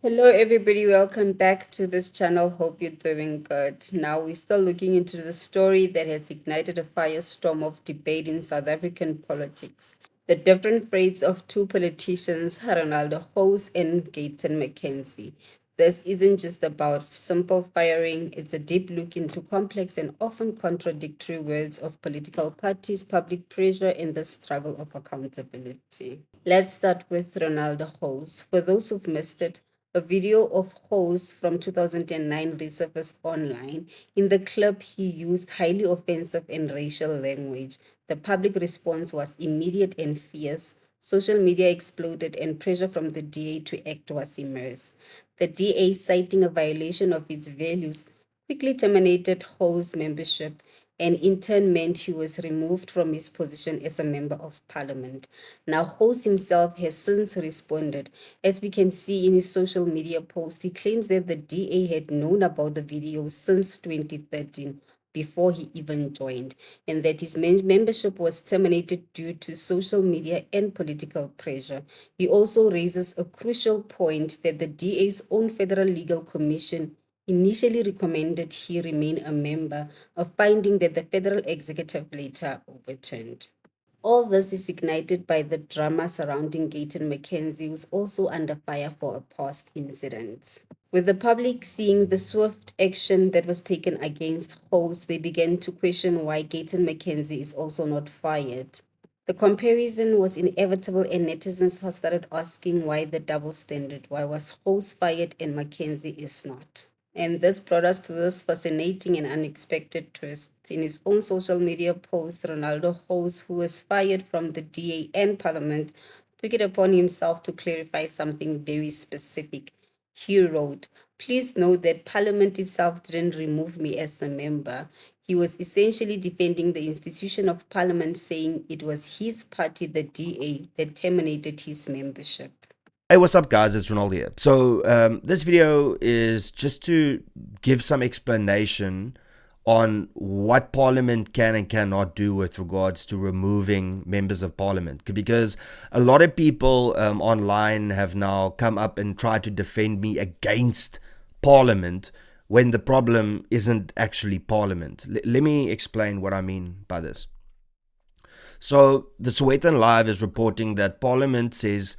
Hello, everybody. Welcome back to this channel. Hope you're doing good. Now, we're still looking into the story that has ignited a firestorm of debate in South African politics. The different fates of two politicians, Renaldo and Gayton McKenzie. This isn't just about simple firing, it's a deep look into complex and often contradictory words of political parties, public pressure, and the struggle of accountability. Let's start with Ronaldo Hose. For those who've missed it, a video of Hose from 2009 resurfaced online. In the clip, he used highly offensive and racial language. The public response was immediate and fierce. Social media exploded, and pressure from the DA to act was immense. The DA, citing a violation of its values, quickly terminated Ho's membership and in turn meant he was removed from his position as a member of parliament. Now, Hose himself has since responded. As we can see in his social media post, he claims that the DA had known about the video since 2013 before he even joined, and that his membership was terminated due to social media and political pressure. He also raises a crucial point that the DA's own Federal Legal Commission initially recommended he remain a member, a finding that the federal executive later overturned. All this is ignited by the drama surrounding Gayton McKenzie, who's also under fire for a past incident. With the public seeing the swift action that was taken against Hose, they began to question why Gayton McKenzie is also not fired. The comparison was inevitable, and netizens started asking why the double standard. Why was Hose fired and McKenzie is not? And this brought us to this fascinating and unexpected twist. In his own social media post, Renaldo Gouws, who was fired from the DA and Parliament, took it upon himself to clarify something very specific. He wrote, "Please note that Parliament itself didn't remove me as a member." He was essentially defending the institution of Parliament, saying it was his party, the DA, that terminated his membership. Hey, what's up, guys? It's Renaldo here. This video is just to give some explanation on what Parliament can and cannot do with regards to removing members of Parliament. Because a lot of people online have now come up and tried to defend me against Parliament when the problem isn't actually Parliament. Let me explain what I mean by this. So, the Sowetan Live is reporting that Parliament says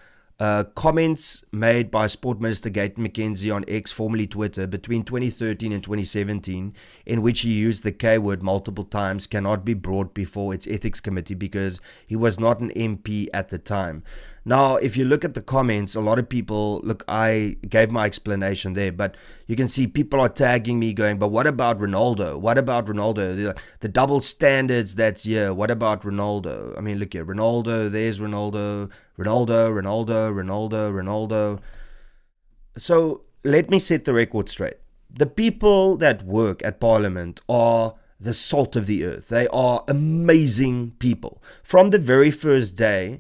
comments made by Sport Minister Gayton McKenzie on X, formerly Twitter, between 2013 and 2017, in which he used the K word multiple times, cannot be brought before its ethics committee because he was not an MP at the time. Now, if you look at the comments, a lot of people, look, I gave my explanation there, but you can see people are tagging me going, but what about Renaldo? What about Renaldo? The double standards that's here. What about Renaldo? I mean, look here, Renaldo, there's Renaldo, Renaldo. So let me set the record straight. The people that work at Parliament are the salt of the earth. They are amazing people. From the very first day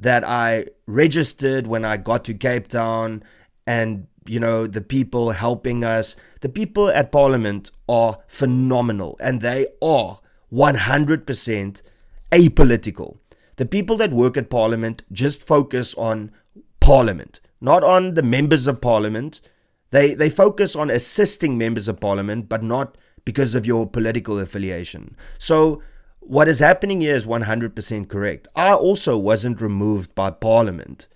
that I registered when I got to Cape Town, and the people helping us, the people at Parliament are phenomenal, and they are 100% apolitical. The people that work at Parliament just focus on Parliament, not on the members of Parliament. They focus on assisting members of Parliament, but not because of your political affiliation. So what is happening here is 100% correct. I also wasn't removed by Parliament.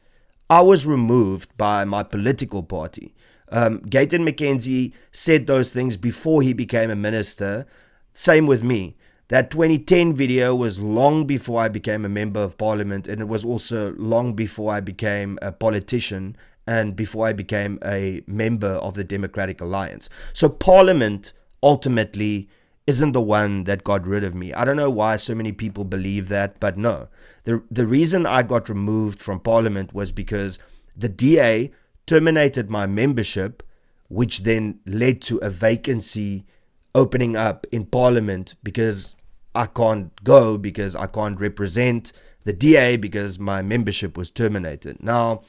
I was removed by my political party. Gayton McKenzie said those things before he became a minister. Same with me. That 2010 video was long before I became a member of Parliament, and it was also long before I became a politician and before I became a member of the Democratic Alliance. So Parliament ultimately isn't the one that got rid of me. I don't know why so many people believe that, but no. The reason I got removed from Parliament was because the DA terminated my membership, which then led to a vacancy opening up in Parliament, because I can't go, because I can't represent the DA because my membership was terminated. Now,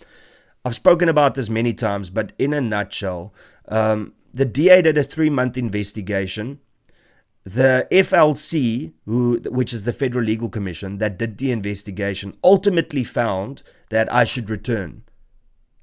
I've spoken about this many times, but in a nutshell, the DA did a 3-month investigation. The FLC, which is the Federal Legal Commission that did the investigation, ultimately found that I should return.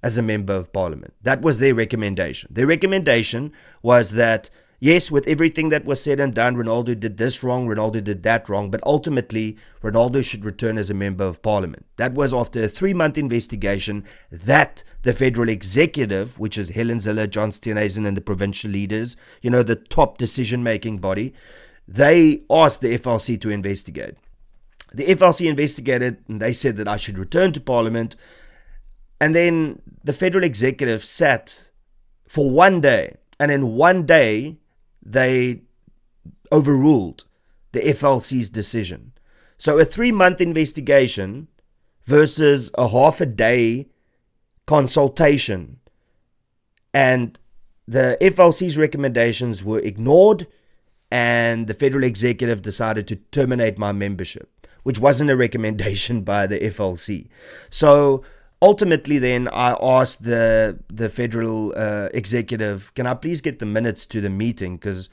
as a member of parliament. That was their recommendation. Their recommendation was that, yes, with everything that was said and done, Renaldo did this wrong, Renaldo did that wrong, but ultimately, Renaldo should return as a member of parliament. That was after a 3-month investigation that the federal executive, which is Helen Zille, John Steenhuisen, and the provincial leaders, the top decision-making body, they asked the FLC to investigate. The FLC investigated, and they said that I should return to parliament. And then the federal executive sat for 1 day, and in 1 day, they overruled the FLC's decision. So a 3-month investigation versus a half a day consultation, and the FLC's recommendations were ignored, and the federal executive decided to terminate my membership, which wasn't a recommendation by the FLC. So ultimately, then, I asked the federal executive, can I please get the minutes to the meeting? Because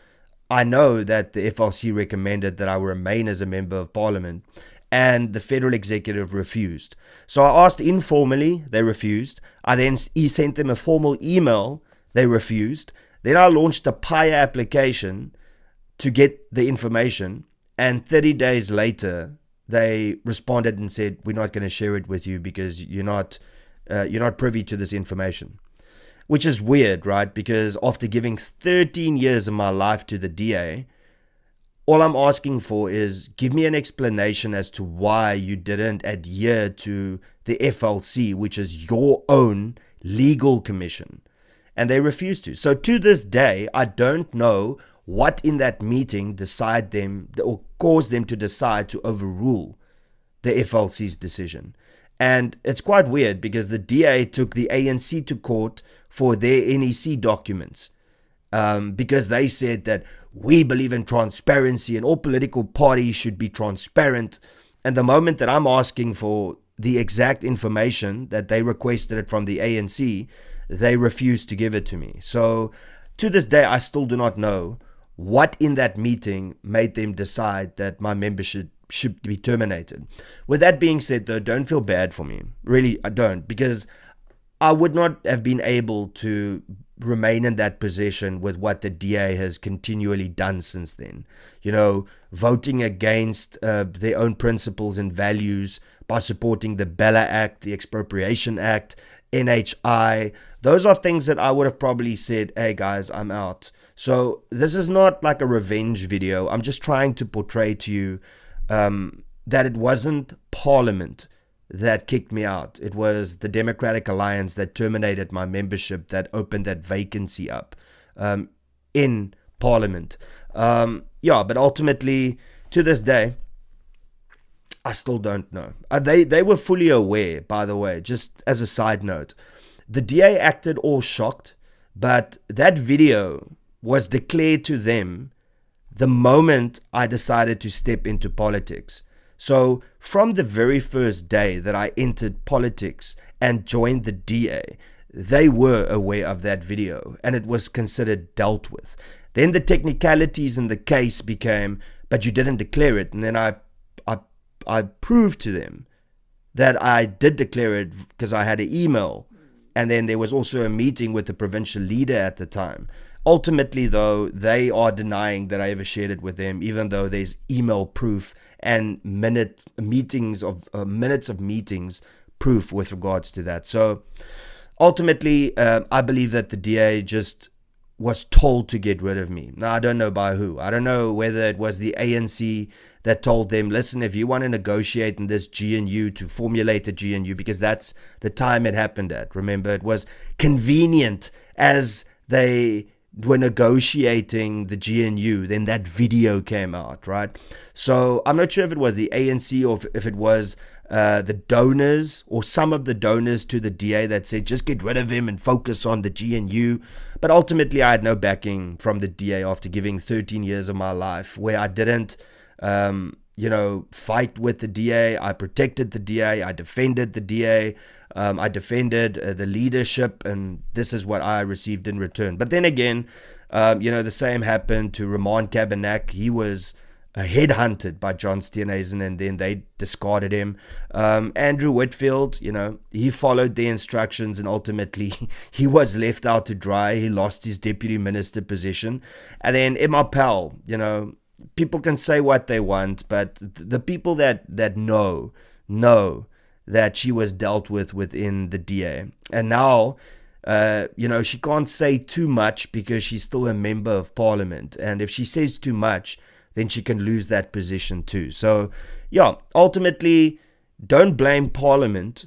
I know that the FLC recommended that I remain as a member of parliament, and the federal executive refused. So I asked informally, they refused. I then sent them a formal email, they refused. Then I launched a PIA application to get the information, and 30 days later, they responded and said, we're not going to share it with you because you're not privy to this information. Which is weird, right? Because after giving 13 years of my life to the DA, all I'm asking for is give me an explanation as to why you didn't adhere to the FLC, which is your own legal commission. And they refused to. So to this day, I don't know what in that meeting decide them or caused them to decide to overrule the FLC's decision. And it's quite weird because the DA took the ANC to court for their NEC documents because they said that we believe in transparency and all political parties should be transparent. And the moment that I'm asking for the exact information that they requested it from the ANC, they refused to give it to me. So to this day, I still do not know what in that meeting made them decide that my membership should be terminated. With that being said, though, don't feel bad for me. Really, I don't, because I would not have been able to remain in that position with what the DA has continually done since then. Voting against their own principles and values by supporting the Bella Act, the Expropriation Act, NHI. Those are things that I would have probably said, hey guys, I'm out. So this is not like a revenge video. I'm just trying to portray to you that it wasn't Parliament that kicked me out. It was the Democratic Alliance that terminated my membership, that opened that vacancy up in Parliament. But ultimately, to this day, I still don't know. They were fully aware, by the way, just as a side note. The DA acted all shocked, but that video was declared to them the moment I decided to step into politics. So from the very first day that I entered politics and joined the DA, they were aware of that video and it was considered dealt with. Then the technicalities in the case became, but you didn't declare it. And then I proved to them that I did declare it because I had an email. And then there was also a meeting with the provincial leader at the time. Ultimately, though, they are denying that I ever shared it with them, even though there's email proof and minutes of meetings proof with regards to that. So ultimately, I believe that the DA just was told to get rid of me. Now, I don't know by who. I don't know whether it was the ANC that told them, listen, if you want to negotiate in this GNU to formulate a GNU, because that's the time it happened at. Remember, it was convenient as they were negotiating the GNU, then that video came out, right? So I'm not sure if it was the ANC or if it was the donors or some of the donors to the DA that said, just get rid of him and focus on the GNU. But ultimately, I had no backing from the DA after giving 13 years of my life where I didn't, fight with the DA. I protected the DA. I defended the DA. I defended the leadership, and this is what I received in return. But then again, the same happened to Ramon Cabernac. He was headhunted by John Steenhuisen, and then they discarded him. Andrew Whitfield, he followed their instructions, and ultimately he was left out to dry. He lost his deputy minister position. And then Emma Powell, people can say what they want, but the people that know that she was dealt with within the DA. And now, she can't say too much because she's still a member of parliament. And if she says too much, then she can lose that position too. So, yeah, ultimately, don't blame parliament.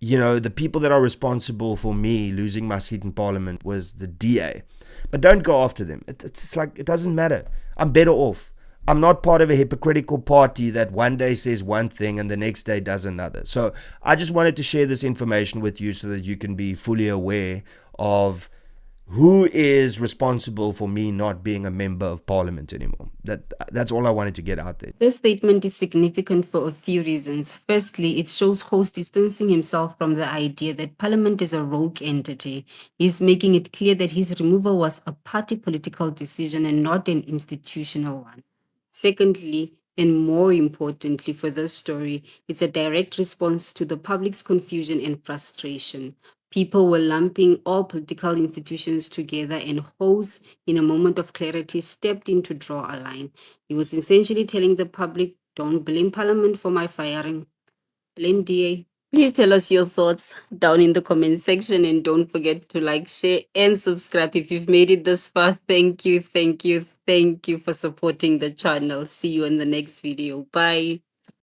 The people that are responsible for me losing my seat in parliament was the DA. But don't go after them. It's like, it doesn't matter. I'm better off. I'm not part of a hypocritical party that one day says one thing and the next day does another. So I just wanted to share this information with you so that you can be fully aware of who is responsible for me not being a member of parliament anymore. That's all I wanted to get out there. This statement is significant for a few reasons. Firstly, it shows Host distancing himself from the idea that Parliament is a rogue entity. He's making it clear that his removal was a party political decision and not an institutional one. Secondly, and more importantly for this story, it's a direct response to the public's confusion and frustration. People were lumping all political institutions together, and Hose, in a moment of clarity, stepped in to draw a line. He was essentially telling the public, don't blame Parliament for my firing. Blame DA. Please tell us your thoughts down in the comment section, and don't forget to like, share, and subscribe if you've made it this far. Thank you, thank you, thank you for supporting the channel. See you in the next video. Bye.